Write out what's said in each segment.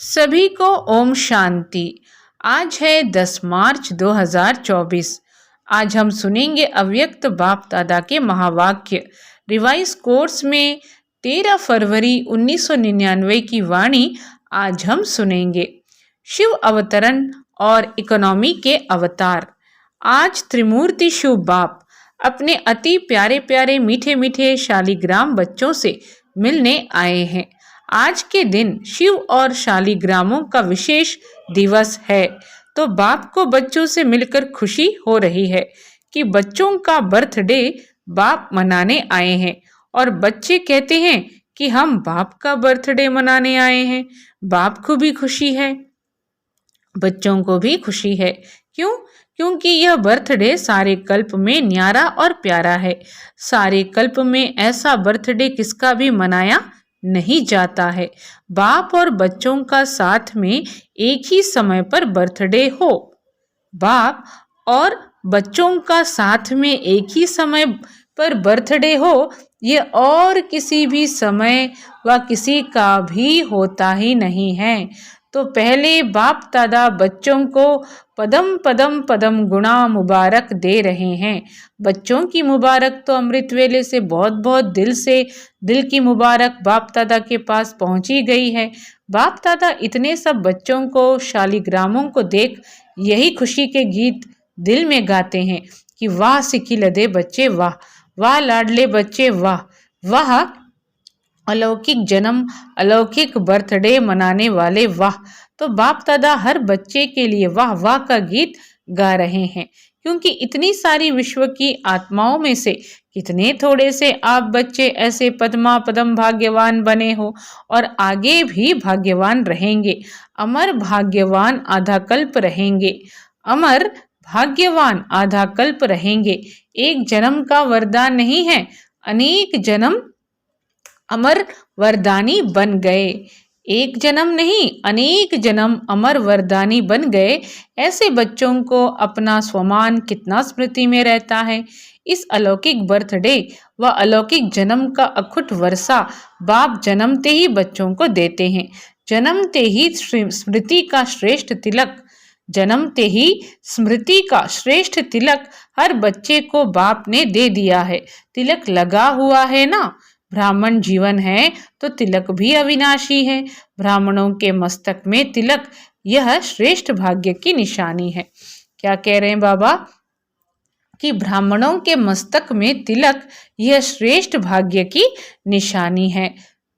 सभी को ओम शांति। आज है 10 मार्च 2024। आज हम सुनेंगे अव्यक्त बाप दादा के महावाक्य। रिवाइज कोर्स में 13 फरवरी 1999 की वाणी आज हम सुनेंगे। शिव अवतरण और इकोनॉमी के अवतार। आज त्रिमूर्ति शिव बाप अपने अति प्यारे प्यारे मीठे मीठे शालिग्राम बच्चों से मिलने आए हैं। आज के दिन शिव और शालिग्रामों का विशेष दिवस है, तो बाप को बच्चों से मिलकर खुशी हो रही है कि बच्चों का बर्थडे बाप मनाने आए हैं। और बच्चे कहते हैं कि हम बाप का बर्थडे मनाने आए हैं। बाप को भी खुशी है, बच्चों को भी खुशी है। क्यों? क्योंकि यह बर्थडे सारे कल्प में न्यारा और प्यारा है। सारे कल्प में ऐसा बर्थडे किसका भी मनाया नहीं जाता है। बाप और बच्चों का साथ में एक ही समय पर बर्थडे हो। बाप और बच्चों का साथ में एक ही समय पर बर्थडे हो, ये और किसी भी समय व किसी का भी होता ही नहीं है। तो पहले बाप दादा बच्चों को पदम पदम पदम गुणा मुबारक दे रहे हैं। बच्चों की मुबारक तो अमृत वेले से बहुत बहुत दिल की मुबारक बाप दादा के पास पहुंची गई है। बाप दादा इतने सब बच्चों को शालिग्रामों को देख यही खुशी के गीत दिल में गाते हैं कि वाह सिखी लदे बच्चे वाह, वाह लाडले बच्चे वाह, वाह अलौकिक जन्म अलौकिक बर्थडे मनाने वाले वाह। तो बाप दादा हर बच्चे के लिए वाह वाह का गीत गा रहे हैं, क्योंकि इतनी सारी विश्व की आत्माओं में से कितने थोड़े से आप बच्चे ऐसे पद्मा पदम भाग्यवान बने हो और आगे भी भाग्यवान रहेंगे। अमर भाग्यवान आधा कल्प रहेंगे। अमर भाग्यवान आधा कल्प रहेंगे। एक जन्म का वरदान नहीं है, अनेक जन्म अमर वरदानी बन गए। एक जन्म नहीं, अनेक जन्म अमर वरदानी बन गए। ऐसे बच्चों को अपना स्वमान कितना स्मृति में रहता है। इस अलौकिक बर्थडे व अलौकिक जन्म का अखुट वर्षा बाप जन्मते ही बच्चों को देते हैं। जन्मते ही स्मृति का श्रेष्ठ तिलक, जन्मते ही स्मृति का श्रेष्ठ तिलक हर बच्चे को बाप ने दे दिया है। तिलक लगा हुआ है ना। ब्राह्मण जीवन है तो तिलक भी अविनाशी है। ब्राह्मणों के मस्तक में तिलक, यह श्रेष्ठ भाग्य की निशानी है। क्या कह रहे हैं बाबा? कि ब्राह्मणों के मस्तक में तिलक, यह श्रेष्ठ भाग्य की निशानी है।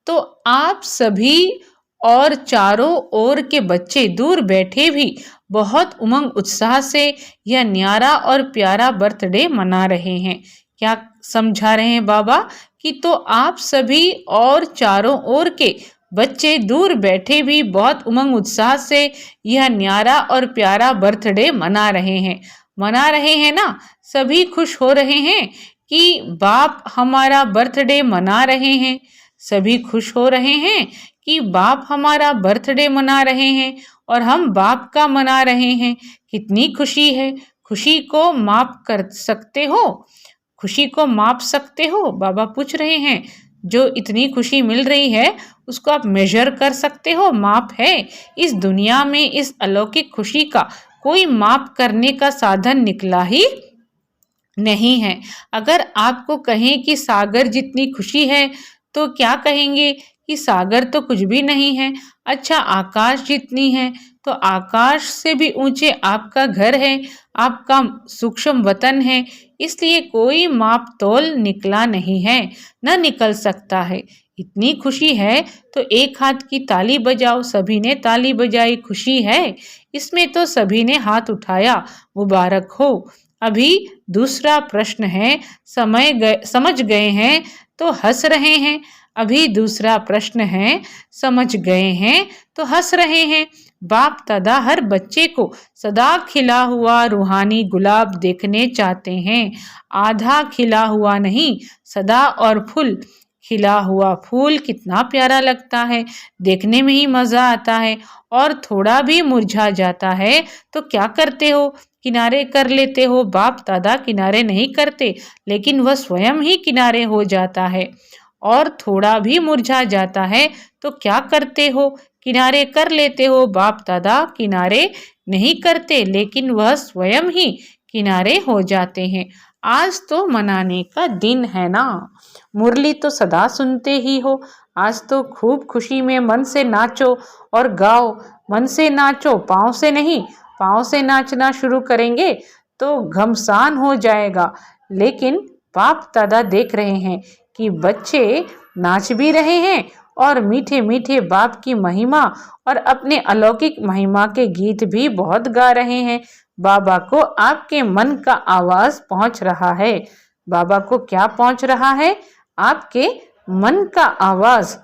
तो आप सभी और चारों ओर के बच्चे दूर बैठे भी बहुत उमंग उत्साह से यह न्यारा और प्यारा बर्थडे मना रहे हैं। क्या समझा रहे हैं बाबा? कि तो आप सभी और चारों ओर के बच्चे दूर बैठे भी बहुत उमंग उत्साह से यह न्यारा और प्यारा बर्थडे मना रहे हैं ना। सभी खुश हो रहे हैं कि बाप हमारा बर्थडे मना रहे हैं। सभी खुश हो रहे हैं कि बाप हमारा बर्थडे मना रहे हैं और हम बाप का मना रहे हैं। कितनी खुशी है। खुशी को माप कर सकते हो? खुशी को माप सकते हो? बाबा पूछ रहे हैं। जो इतनी खुशी मिल रही है उसको आप मेजर कर सकते हो? माप है? इस दुनिया में इस अलौकिक खुशी का कोई माप करने का साधन निकला ही नहीं है। अगर आपको कहें कि सागर जितनी खुशी है तो क्या कहेंगे कि सागर तो कुछ भी नहीं है। अच्छा, आकाश जितनी है तो आकाश से भी ऊंचे आपका घर है, आपका सूक्ष्म वतन है। इसलिए कोई माप तोल निकला नहीं है, न निकल सकता है। इतनी खुशी है तो एक हाथ की ताली बजाओ। सभी ने ताली बजाई, खुशी है। इसमें तो सभी ने हाथ उठाया, मुबारक हो। अभी दूसरा प्रश्न है, समझ गए हैं तो हंस रहे हैं। अभी दूसरा प्रश्न है, समझ गए हैं तो हंस रहे हैं। बाप दादा हर बच्चे को सदा खिला हुआ रूहानी गुलाब देखने चाहते हैं। आधा खिला हुआ नहीं, सदा और फूल खिला हुआ फूल कितना प्यारा लगता है, देखने में ही मजा आता है। और थोड़ा भी मुरझा जाता है तो क्या करते हो? किनारे कर लेते हो। बाप दादा किनारे नहीं करते, लेकिन वह स्वयं ही किनारे हो जाता है। और थोड़ा भी मुरझा जाता है तो क्या करते हो? किनारे कर लेते हो। बाप दादा किनारे नहीं करते, लेकिन वह स्वयं ही किनारे हो जाते हैं। आज तो मनाने का दिन है ना। मुरली तो सदा सुनते ही हो। आज तो खूब खुशी में मन से नाचो और गाओ। मन से नाचो, पाँव से नहीं। पाँव से नाचना शुरू करेंगे तो घमसान हो जाएगा। लेकिन बाप दादा देख रहे हैं कि बच्चे नाच भी रहे हैं और मीठे मीठे बाप की महिमा और अपने अलौकिक महिमा के गीत भी बहुत गा रहे हैं। बाबा को आपके मन का आवाज पहुंच रहा है। बाबा को क्या पहुंच रहा है? आपके मन का आवाज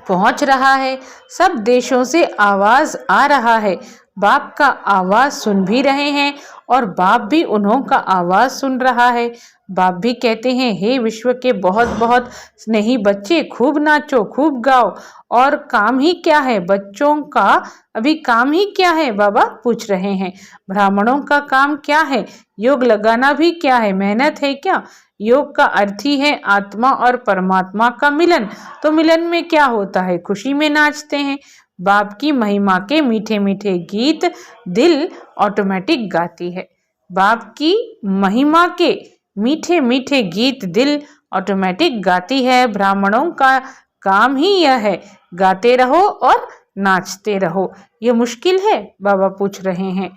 पहुंच रहा है। सब देशों से आवाज आ रहा है। बाप का आवाज सुन भी रहे हैं और बाप भी उन्हों का आवाज सुन रहा है। बाप भी कहते हैं, हे विश्व के बहुत बहुत स्नेही बच्चे, खूब नाचो, खूब गाओ। और काम ही क्या है बच्चों का? अभी काम ही क्या है? बाबा पूछ रहे हैं। ब्राह्मणों का काम क्या है? योग लगाना भी क्या है? मेहनत है क्या? योग का अर्थ ही है आत्मा और परमात्मा का मिलन। तो मिलन में क्या होता है? खुशी में नाचते हैं। बाप की महिमा के मीठे मीठे गीत दिल ऑटोमेटिक गाती है। बाप की महिमा के मीठे मीठे गीत दिल ऑटोमेटिक गाती है। ब्राह्मणों का काम ही यह है, गाते रहो और नाचते रहो। ये मुश्किल है? बाबा पूछ रहे हैं।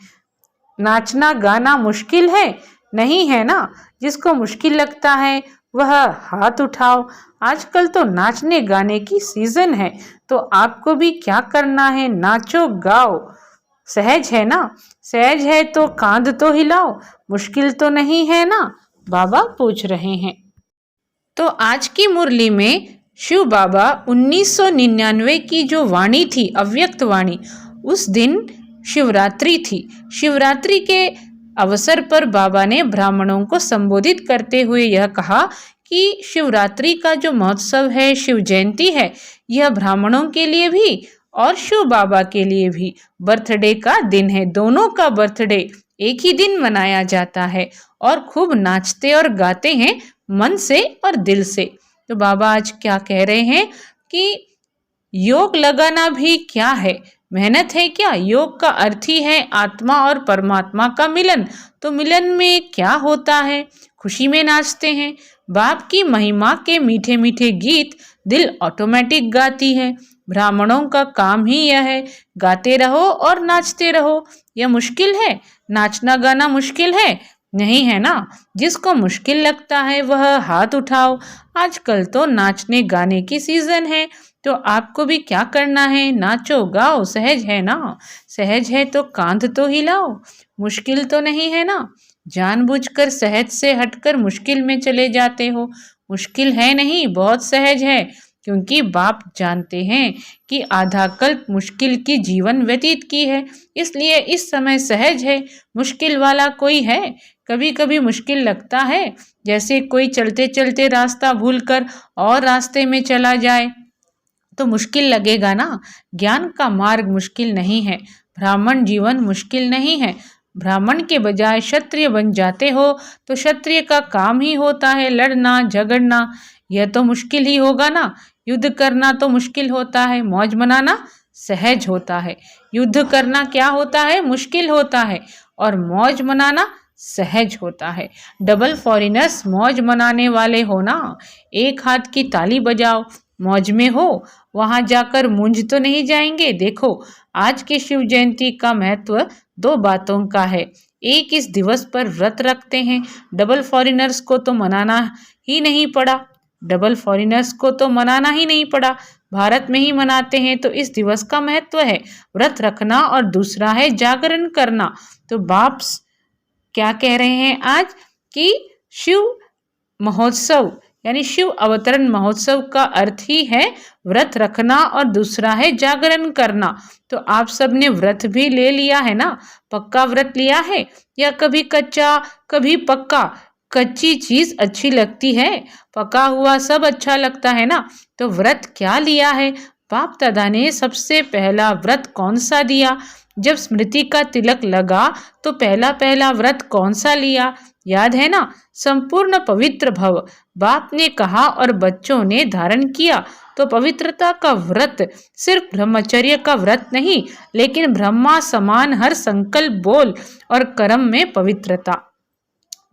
नाचना गाना मुश्किल है? नहीं है ना। जिसको मुश्किल लगता है वह हाथ उठाओ। आजकल तो नाचने गाने की सीजन है, तो आपको भी क्या करना है? नाचो गाओ। सहज है ना? सहज है तो कांध तो हिलाओ। मुश्किल तो नहीं है ना? बाबा पूछ रहे हैं। तो आज की मुरली में शिव बाबा 1999 की जो वाणी थी, अव्यक्त वाणी, उस दिन शिवरात्रि थी। शिवरात्रि के अवसर पर बाबा ने ब्राह्मणों को संबोधित करते हुए यह कहा कि शिवरात्रि का जो महोत्सव है, शिव जयंती है, यह ब्राह्मणों के लिए भी और शिव बाबा के लिए भी बर्थडे का दिन है। दोनों का बर्थडे एक ही दिन मनाया जाता है और खूब नाचते और गाते हैं मन से और दिल से। तो बाबा आज क्या कह रहे हैं कि योग लगाना भी क्या है? मेहनत है क्या? योग का अर्थ ही है आत्मा और परमात्मा का मिलन। तो मिलन में क्या होता है? खुशी में नाचते हैं। बाप की महिमा के मीठे मीठे गीत दिल ऑटोमेटिक गाती है। ब्राह्मणों का काम ही यह है, गाते रहो और नाचते रहो। यह मुश्किल है? नाचना गाना मुश्किल है? नहीं है ना। जिसको मुश्किल लगता है वह हाथ उठाओ। आजकल तो नाचने गाने की सीजन है, तो आपको भी क्या करना है? नाचो गाओ। सहज है ना? सहज है तो कांध तो हिलाओ। मुश्किल तो नहीं है ना। जानबूझकर सहज से हटकर मुश्किल में चले जाते हो। मुश्किल है नहीं, बहुत सहज है, क्योंकि बाप जानते हैं कि आधा कल्प मुश्किल की जीवन व्यतीत की है, इसलिए इस समय सहज है। मुश्किल वाला कोई है? कभी कभी मुश्किल लगता है, जैसे कोई चलते चलते रास्ता भूलकर और रास्ते में चला जाए तो मुश्किल लगेगा ना। ज्ञान का मार्ग मुश्किल नहीं है। ब्राह्मण जीवन मुश्किल नहीं है। ब्राह्मण के बजाय क्षत्रिय बन जाते हो तो क्षत्रिय का काम ही होता है लड़ना झगड़ना। यह तो मुश्किल ही होगा ना। युद्ध करना तो मुश्किल होता है, मौज मनाना सहज होता है। युद्ध करना क्या होता है? मुश्किल होता है, और मौज मनाना सहज होता है। डबल फॉरेनर्स मौज मनाने वाले हो ना। एक हाथ की ताली बजाओ, मौज में हो, वहां जाकर मूंझ तो नहीं जाएंगे। देखो, आज के शिव जयंती का महत्व 2 बातों का है। एक, इस दिवस पर व्रत रखते हैं। डबल फॉरेनर्स को तो मनाना ही नहीं पड़ा। डबल फॉरेनर्स को तो मनाना ही नहीं पड़ा, भारत में ही मनाते हैं। तो इस दिवस का महत्व है व्रत रखना, और दूसरा है जागरण करना। तो बाप क्या कह रहे हैं आज कि शिव महोत्सव यानी शिव अवतरण महोत्सव का अर्थ ही है व्रत रखना, और दूसरा है जागरण करना। तो आप सब ने व्रत भी ले लिया है ना। पक्का व्रत लिया है या कभी कच्चा कभी पक्का? कच्ची चीज अच्छी लगती है, पका हुआ सब अच्छा लगता है ना। तो व्रत क्या लिया है? बाप दादा ने सबसे पहला व्रत कौन सा दिया? जब स्मृति का तिलक लगा तो पहला व्रत कौन सा लिया? याद है ना, संपूर्ण पवित्र भव बाप ने कहा और बच्चों ने धारण किया। तो पवित्रता का व्रत सिर्फ ब्रह्मचर्य का व्रत नहीं, लेकिन ब्रह्मा समान हर संकल्प, बोल और कर्म में पवित्रता।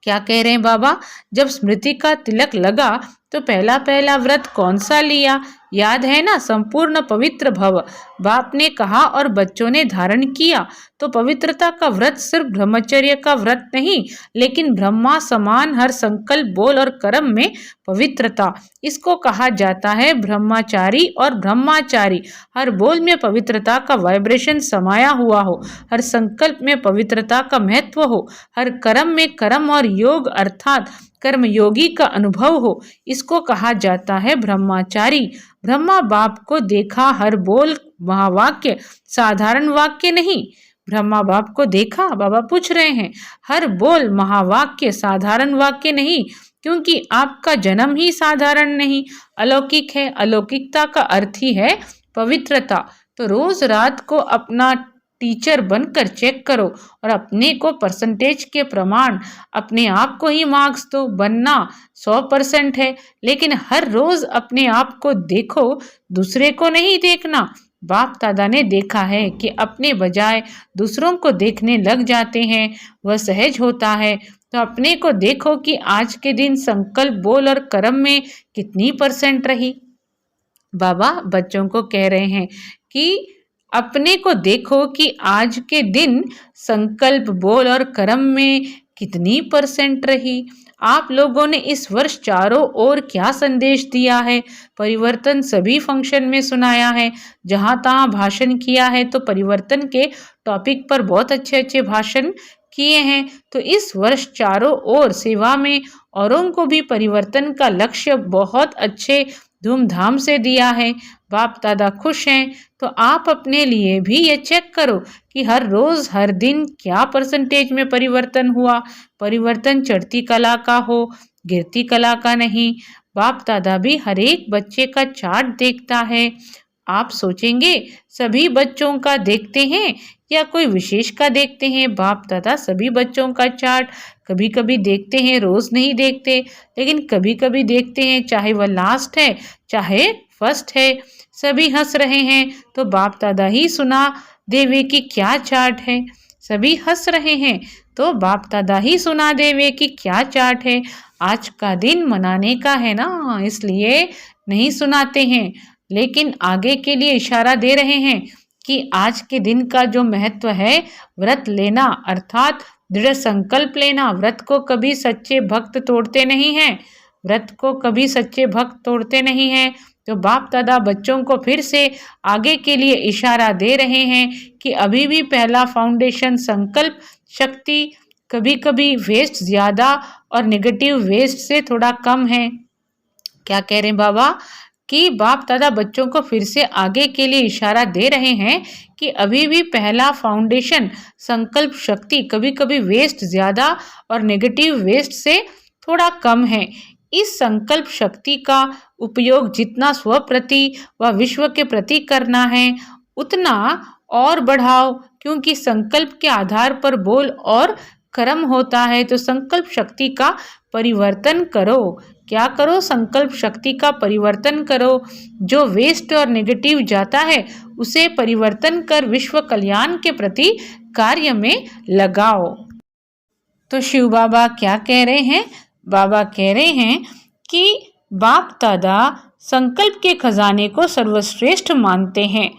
क्या कह रहे हैं बाबा? जब स्मृति का तिलक लगा तो पहला पहला व्रत कौन सा लिया? याद है ना, संपूर्ण पवित्र भव बाप ने कहा और बच्चों ने धारण किया। तो पवित्रता का व्रत सिर्फ ब्रह्मचर्य का व्रत नहीं, लेकिन ब्रह्मा समान हर संकल्प, बोल और कर्म में पवित्रता। इसको कहा जाता है ब्रह्मचारी और ब्रह्माचारी। हर बोल में पवित्रता का वाइब्रेशन समाया हुआ हो, हर संकल्प में पवित्रता का महत्व हो, हर कर्म में कर्म और योग अर्थात कर्मयोगी का अनुभव हो। इसको कहा जाता है ब्रह्मचारी। ब्रह्मा बाप को देखा, हर बोल महावाक्य, साधारण वाक्य नहीं। ब्रह्मा बाप को देखा, बाबा पूछ रहे हैं, हर बोल महावाक्य, साधारण वाक्य नहीं, क्योंकि आपका जन्म ही साधारण नहीं, अलौकिक है। अलौकिकता का अर्थ ही है पवित्रता। तो रोज रात को अपना टीचर बनकर चेक करो और अपने को परसेंटेज के प्रमाण, अपने आप को ही मार्क्स दो। बनना 100% है, लेकिन हर रोज अपने आप को देखो, दूसरे को नहीं देखना। बाप दादा ने देखा है कि अपने बजाय दूसरों को देखने लग जाते हैं, वह सहज होता है। तो अपने को देखो कि आज के दिन संकल्प, बोल और कर्म में कितनी % रही। बाबा बच्चों को कह रहे हैं कि अपने को देखो कि आज के दिन संकल्प, बोल और कर्म में कितनी % रही। आप लोगों ने इस वर्ष चारों ओर क्या संदेश दिया है? परिवर्तन सभी फंक्शन में सुनाया है, जहां तहां भाषण किया है। तो परिवर्तन के टॉपिक पर बहुत अच्छे अच्छे भाषण किए हैं। तो इस वर्ष चारों ओर सेवा में औरों को भी परिवर्तन का लक्ष्य बहुत अच्छे धूमधाम से दिया है। बाप दादा खुश हैं। तो आप अपने लिए भी ये चेक करो कि हर रोज हर दिन क्या % में परिवर्तन हुआ। परिवर्तन चढ़ती कला का हो, गिरती कला का नहीं। बाप दादा भी हर एक बच्चे का चार्ट देखता है। आप सोचेंगे सभी बच्चों का देखते हैं या कोई विशेष का देखते हैं? बाप दादा सभी बच्चों का चार्ट कभी कभी देखते हैं, रोज नहीं देखते, लेकिन कभी कभी देखते हैं, चाहे वह लास्ट है चाहे फर्स्ट है। सभी हंस रहे हैं तो बाप दादा ही सुना देवे कि क्या चार्ट है। सभी हंस रहे हैं तो बाप दादा ही सुना देवे कि क्या चार्ट है। आज का दिन मनाने का है ना, इसलिए नहीं सुनाते हैं, लेकिन आगे के लिए इशारा दे रहे हैं कि आज के दिन का जो महत्व है, व्रत लेना अर्थात दृढ़ संकल्प लेना। व्रत को कभी सच्चे भक्त तोड़ते नहीं हैं, व्रत को कभी सच्चे भक्त तोड़ते नहीं हैं। तो बाप दादा बच्चों को फिर से आगे के लिए इशारा दे रहे हैं कि अभी भी पहला फाउंडेशन संकल्प शक्ति कभी कभी वेस्ट ज़्यादा और नेगेटिव वेस्ट से थोड़ा कम है। क्या कह रहे हैं बाबा? कि बाप दादा बच्चों को फिर से आगे के लिए इशारा दे रहे हैं कि अभी भी पहला फाउंडेशन संकल्प शक्ति कभी कभी वेस्ट ज़्यादा और नेगेटिव वेस्ट से थोड़ा कम है। इस संकल्प शक्ति का उपयोग जितना स्व प्रति व विश्व के प्रति करना है, उतना और बढ़ाओ, क्योंकि संकल्प के आधार पर बोल और कर्म होता है। तो संकल्प शक्ति का परिवर्तन करो। क्या करो? संकल्प शक्ति का परिवर्तन करो। जो वेस्ट और नेगेटिव जाता है उसे परिवर्तन कर विश्व कल्याण के प्रति कार्य में लगाओ। तो शिव बाबा क्या कह रहे हैं? बाबा कह रहे हैं कि बाप दादा संकल्प के खजाने को सर्वश्रेष्ठ मानते हैं।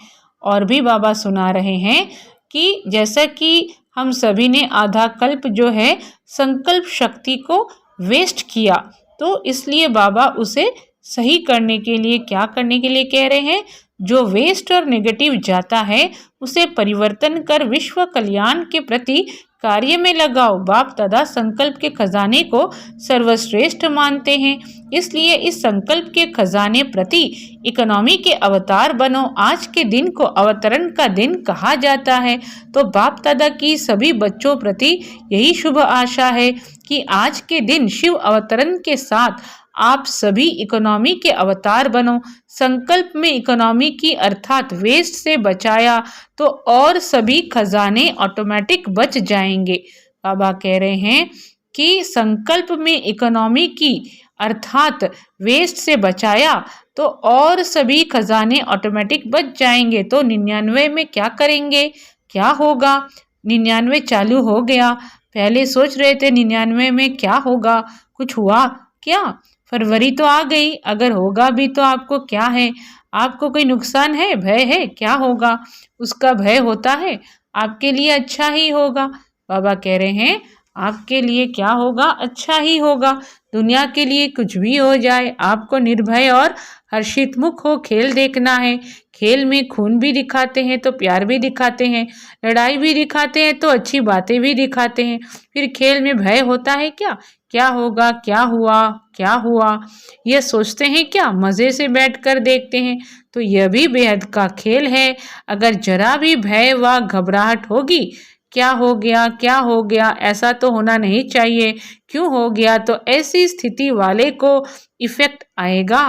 और भी बाबा सुना रहे हैं कि जैसा कि हम सभी ने आधा कल्प जो है संकल्प शक्ति को वेस्ट किया, तो इसलिए बाबा उसे सही करने के लिए क्या करने के लिए कह रहे हैं? जो वेस्ट और नेगेटिव जाता है उसे परिवर्तन कर विश्व कल्याण के प्रति कार्य में लगाओ। बाप दादा संकल्प के खजाने को सर्वश्रेष्ठ मानते हैं, इसलिए इस संकल्प के खजाने प्रति इकोनॉमी के अवतार बनो। आज के दिन को अवतरण का दिन कहा जाता है। तो बाप दादा की सभी बच्चों प्रति यही शुभ आशा है कि आज के दिन शिव अवतरण के साथ आप सभी इकोनॉमी के अवतार बनो। संकल्प में इकोनॉमी की अर्थात वेस्ट से बचाया तो और सभी खजाने ऑटोमेटिक बच जाएंगे। बाबा कह रहे हैं कि संकल्प में इकोनॉमी की अर्थात वेस्ट से बचाया तो और सभी खजाने ऑटोमेटिक बच जाएंगे। तो 99 में क्या करेंगे, क्या होगा? 99 चालू हो गया, पहले सोच रहे थे 99 में क्या होगा, कुछ हुआ क्या? फरवरी तो आ गई, अगर होगा भी तो आपको क्या है? आपको कोई नुकसान है, भय है, क्या होगा? उसका भय होता है, आपके लिए अच्छा ही होगा। बाबा कह रहे हैं आपके लिए क्या होगा, अच्छा ही होगा। दुनिया के लिए कुछ भी हो जाए, आपको निर्भय और हर्षित मुख हो खेल देखना है। खेल में खून भी दिखाते हैं तो प्यार भी दिखाते हैं, लड़ाई भी दिखाते हैं तो अच्छी बातें भी दिखाते हैं। फिर खेल में भय होता है क्या? क्या होगा, क्या हुआ, क्या हुआ, यह सोचते हैं क्या? मज़े से बैठकर देखते हैं। तो यह भी बेहद का खेल है। अगर जरा भी भय व घबराहट होगी, क्या हो गया, क्या हो गया, ऐसा तो होना नहीं चाहिए, क्यों हो गया, तो ऐसी स्थिति वाले को इफेक्ट आएगा।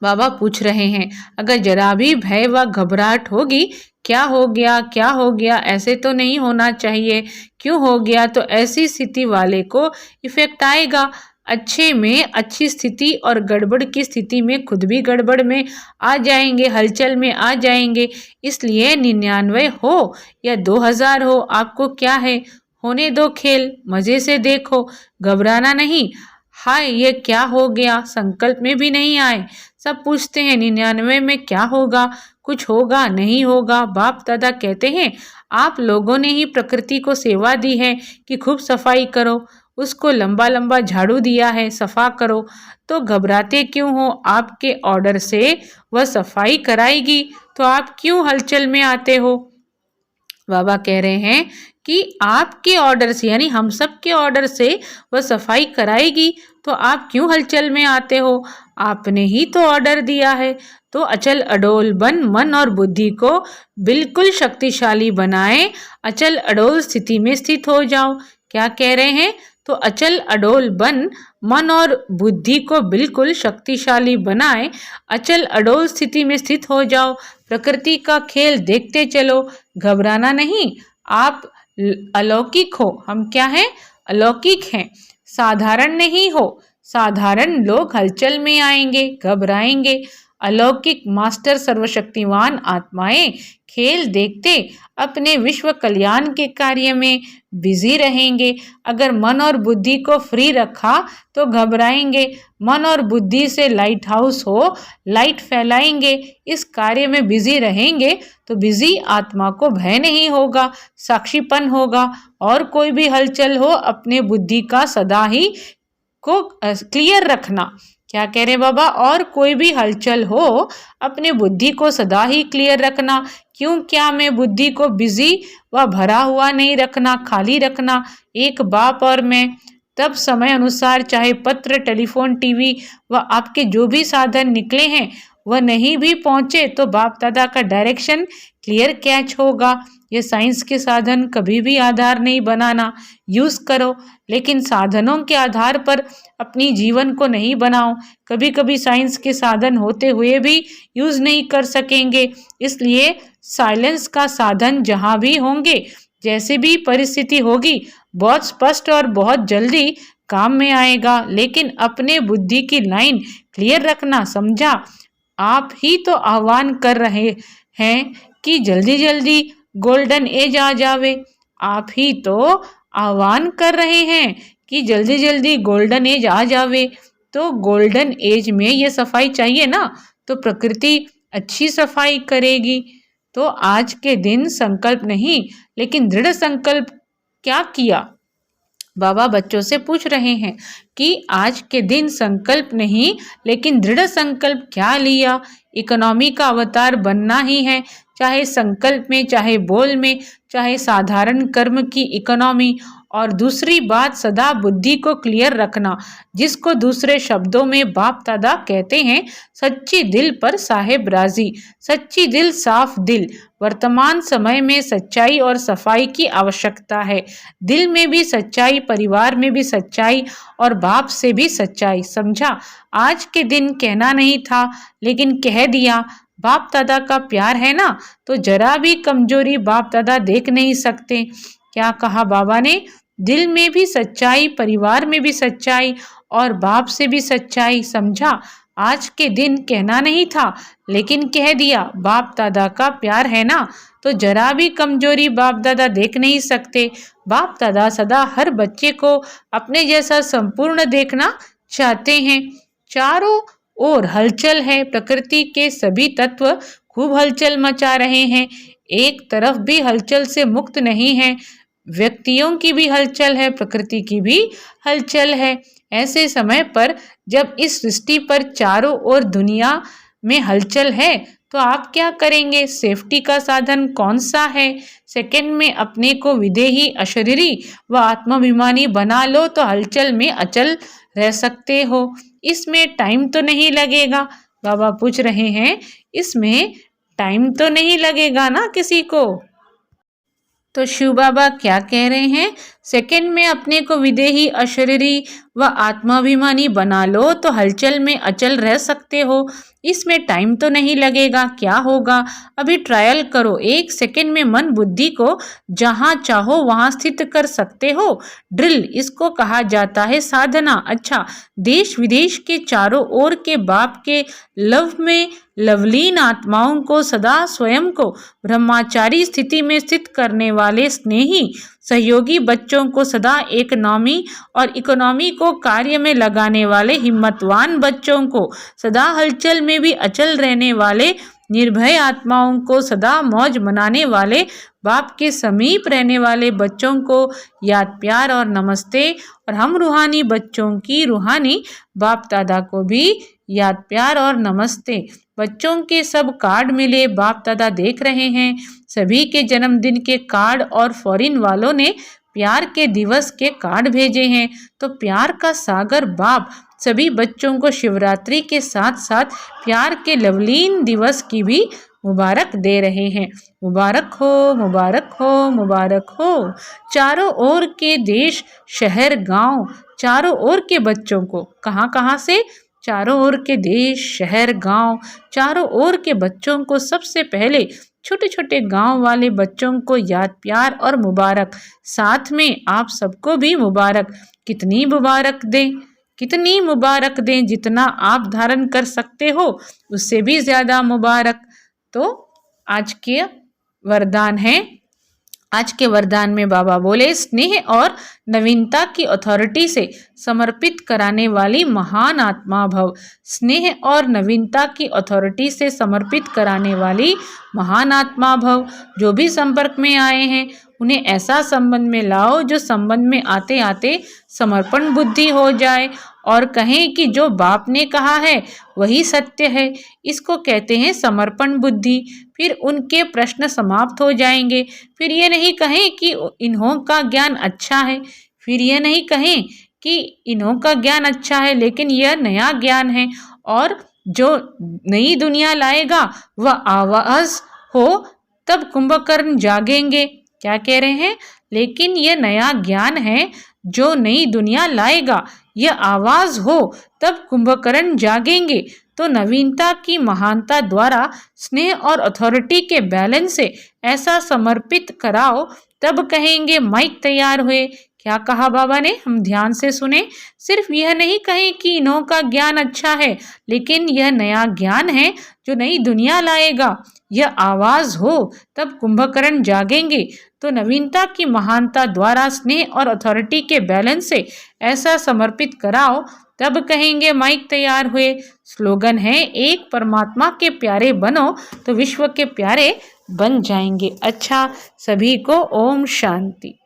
बाबा पूछ रहे हैं अगर जरा भी भय व घबराहट होगी, क्या हो गया, क्या हो गया, ऐसे तो नहीं होना चाहिए, क्यों हो गया, तो ऐसी स्थिति वाले को इफेक्ट आएगा। अच्छे में अच्छी स्थिति और गड़बड़ की स्थिति में खुद भी गड़बड़ में आ जाएंगे, हलचल में आ जाएंगे। इसलिए 99 हो या 2000 हो, आपको क्या है, होने दो खेल, मज़े से देखो, घबराना नहीं। हाय ये क्या हो गया, संकल्प में भी नहीं आए। सब पूछते हैं 99 में क्या होगा, कुछ होगा, नहीं होगा। बाप दादा कहते हैं आप लोगों ने ही प्रकृति को सेवा दी है कि खूब सफाई करो, उसको लंबा लंबा झाड़ू दिया है, सफा करो, तो घबराते क्यों हो? आपके ऑर्डर से वह सफाई कराएगी तो आप क्यों हलचल में आते हो? बाबा कह रहे हैं कि आपके ऑर्डर से, यानी हम सब के ऑर्डर से वह सफाई कराएगी तो आप क्यों हलचल में आते हो? आपने ही तो ऑर्डर दिया है। तो अचल अडोल बन मन और बुद्धि को बिल्कुल शक्तिशाली बनाए, अचल अडोल स्थिति में स्थित हो जाओ। क्या कह रहे हैं? तो अचल अडोल बन मन और बुद्धि को बिल्कुल शक्तिशाली बनाए, अचल अडोल स्थिति में स्थित हो जाओ। प्रकृति का खेल देखते चलो, घबराना नहीं। आप अलौकिक हो, हम क्या हैं? अलौकिक हैं, साधारण नहीं हो। साधारण लोग हलचल में आएंगे, घबराएंगे। अलौकिक मास्टर सर्वशक्तिवान आत्माएं खेल देखते अपने विश्व कल्याण के कार्य में बिजी रहेंगे। अगर मन और बुद्धि को फ्री रखा तो घबराएंगे। मन और बुद्धि से लाइट हाउस हो, लाइट फैलाएंगे, इस कार्य में बिजी रहेंगे तो बिजी आत्मा को भय नहीं होगा, साक्षीपन होगा। और कोई भी हलचल हो, अपने बुद्धि का सदा ही को क्लियर रखना। क्या कह रहे बाबा? और कोई भी हलचल हो, अपने बुद्धि को सदा ही क्लियर रखना। क्यों, क्या मैं बुद्धि को बिजी व भरा हुआ नहीं रखना, खाली रखना। एक बाप और मैं तब समय अनुसार चाहे पत्र, टेलीफोन, टीवी व आपके जो भी साधन निकले हैं वह नहीं भी पहुंचे तो बाप दादा का डायरेक्शन क्लियर कैच होगा। ये साइंस के साधन कभी भी आधार नहीं बनाना, यूज़ करो, लेकिन साधनों के आधार पर अपनी जीवन को नहीं बनाओ। कभी कभी साइंस के साधन होते हुए भी यूज़ नहीं कर सकेंगे। इसलिए साइलेंस का साधन जहाँ भी होंगे, जैसे भी परिस्थिति होगी, बहुत स्पष्ट और बहुत जल्दी काम में आएगा। लेकिन अपने बुद्धि की लाइन क्लियर रखना, समझा? आप ही तो आह्वान कर रहे हैं कि जल्दी जल्दी गोल्डन एज आ जावे। आप ही तो आह्वान कर रहे हैं कि जल्दी जल्दी गोल्डन एज आ जावे। तो गोल्डन एज में ये सफाई चाहिए ना, तो प्रकृति अच्छी सफाई करेगी। तो आज के दिन संकल्प नहीं लेकिन दृढ़ संकल्प क्या किया? बाबा बच्चों से पूछ रहे हैं कि आज के दिन संकल्प नहीं लेकिन दृढ़ संकल्प क्या लिया? इकोनॉमी का अवतार बनना ही है, चाहे संकल्प में, चाहे बोल में, चाहे साधारण कर्म की इकोनॉमी। और दूसरी बात, सदा बुद्धि को क्लियर रखना, जिसको दूसरे शब्दों में बाप दादा कहते हैं सच्ची दिल पर साहेब राजी। सच्ची दिल, साफ दिल। वर्तमान समय में सच्चाई और सफाई की आवश्यकता है। दिल में भी सच्चाई, परिवार में भी सच्चाई और बाप से भी सच्चाई, समझा? आज के दिन कहना नहीं था लेकिन कह दिया। बाप दादा का प्यार है ना, तो जरा भी कमजोरी बाप दादा देख नहीं सकते। क्या कहा बाबा ने? दिल में भी सच्चाई, परिवार में भी सच्चाई और बाप से भी सच्चाई। समझा? आज के दिन कहना नहीं था लेकिन कह दिया। बाप दादा का प्यार है ना, तो जरा भी कमजोरी बाप दादा देख नहीं सकते। बाप दादा सदा हर बच्चे को अपने जैसा संपूर्ण देखना चाहते हैं। चारों ओर हलचल है, प्रकृति के सभी तत्व खूब हलचल मचा रहे हैं। एक तरफ भी हलचल से मुक्त नहीं है। व्यक्तियों की भी हलचल है, प्रकृति की भी हलचल है। ऐसे समय पर जब इस सृष्टि पर चारों ओर दुनिया में हलचल है तो आप क्या करेंगे? सेफ्टी का साधन कौन सा है? सेकंड में अपने को विदेही, अशरीरी व आत्माभिमानी बना लो तो हलचल में अचल रह सकते हो। इसमें टाइम तो नहीं लगेगा? बाबा पूछ रहे हैं, इसमें टाइम तो नहीं लगेगा ना किसी को? तो शिव बाबा क्या कह रहे हैं? सेकंड में अपने को विदेही, अशरीरी व आत्माभिमानी बना लो तो हलचल में अचल रह सकते हो। इसमें टाइम तो नहीं लगेगा। क्या होगा? अभी ट्रायल करो। 1 सेकंड में मन बुद्धि को जहाँ चाहो वहाँ स्थित कर सकते हो। ड्रिल, इसको कहा जाता है साधना। अच्छा, देश विदेश के चारों ओर के बाप के लव में लवलीन आत्माओं को सदा स्वयं को ब्रह्मचारी स्थिति में स्थित करने वाले स्नेही सहयोगी बच्चों को सदा इकोनॉमी और इकोनॉमी को कार्य में लगाने वाले हिम्मतवान बच्चों को सदा हलचल में भी अचल रहने वाले निर्भय आत्माओं को सदा मौज मनाने वाले बाप के समीप रहने वाले बच्चों को याद, प्यार और नमस्ते। और हम रूहानी बच्चों की रूहानी बाप दादा को भी याद, प्यार और नमस्ते। बच्चों के सब कार्ड मिले, बाप दादा देख रहे हैं। सभी के जन्मदिन के कार्ड और फॉरेन वालों ने प्यार के दिवस के कार्ड भेजे हैं। तो प्यार का सागर बाप सभी बच्चों को शिवरात्रि के साथ साथ प्यार के लवलीन दिवस की भी मुबारक दे रहे हैं। मुबारक हो, मुबारक हो, मुबारक हो। चारों ओर के देश, शहर, गांव, चारों ओर के बच्चों को, कहाँ कहाँ से? चारों ओर के देश, शहर, गांव, चारों ओर के बच्चों को सबसे पहले छोटे छोटे गांव वाले बच्चों को याद, प्यार और मुबारक। साथ में आप सबको भी मुबारक। कितनी मुबारक दें? कितनी मुबारक दें? जितना आप धारण कर सकते हो उससे भी ज़्यादा मुबारक। तो आज के वरदान है। आज के वरदान में बाबा बोले, स्नेह और नवीनता की अथॉरिटी से समर्पित कराने वाली महान आत्मा भव। स्नेह और नवीनता की अथॉरिटी से समर्पित कराने वाली महान आत्मा भव। जो भी संपर्क में आए हैं उन्हें ऐसा संबंध में लाओ जो संबंध में आते आते समर्पण बुद्धि हो जाए और कहें कि जो बाप ने कहा है वही सत्य है। इसको कहते हैं समर्पण बुद्धि। फिर उनके प्रश्न समाप्त हो जाएंगे। फिर ये नहीं कहें कि इन्हों का ज्ञान अच्छा है, फिर ये नहीं कहें कि इन्हों का ज्ञान अच्छा है लेकिन यह नया ज्ञान है और जो नई दुनिया लाएगा वह आवाज हो तब कुंभकर्ण जागेंगे। क्या कह रहे हैं? लेकिन यह नया ज्ञान है जो नई दुनिया लाएगा, यह आवाज हो तब कुंभकर्ण जागेंगे। तो नवीनता की महानता द्वारा स्नेह और अथॉरिटी के बैलेंस से ऐसा समर्पित कराओ तब कहेंगे माइक तैयार हुए। क्या कहा बाबा ने? हम ध्यान से सुने। सिर्फ यह नहीं कहें कि इन्हों का ज्ञान अच्छा है लेकिन यह नया ज्ञान है जो नई दुनिया लाएगा, यह आवाज हो तब कुंभकर्ण जागेंगे। तो नवीनता की महानता द्वारा स्नेह और अथॉरिटी के बैलेंस से ऐसा समर्पित कराओ तब कहेंगे माइक तैयार हुए। स्लोगन है, एक परमात्मा के प्यारे बनो तो विश्व के प्यारे बन जाएंगे। अच्छा, सभी को ओम शांति।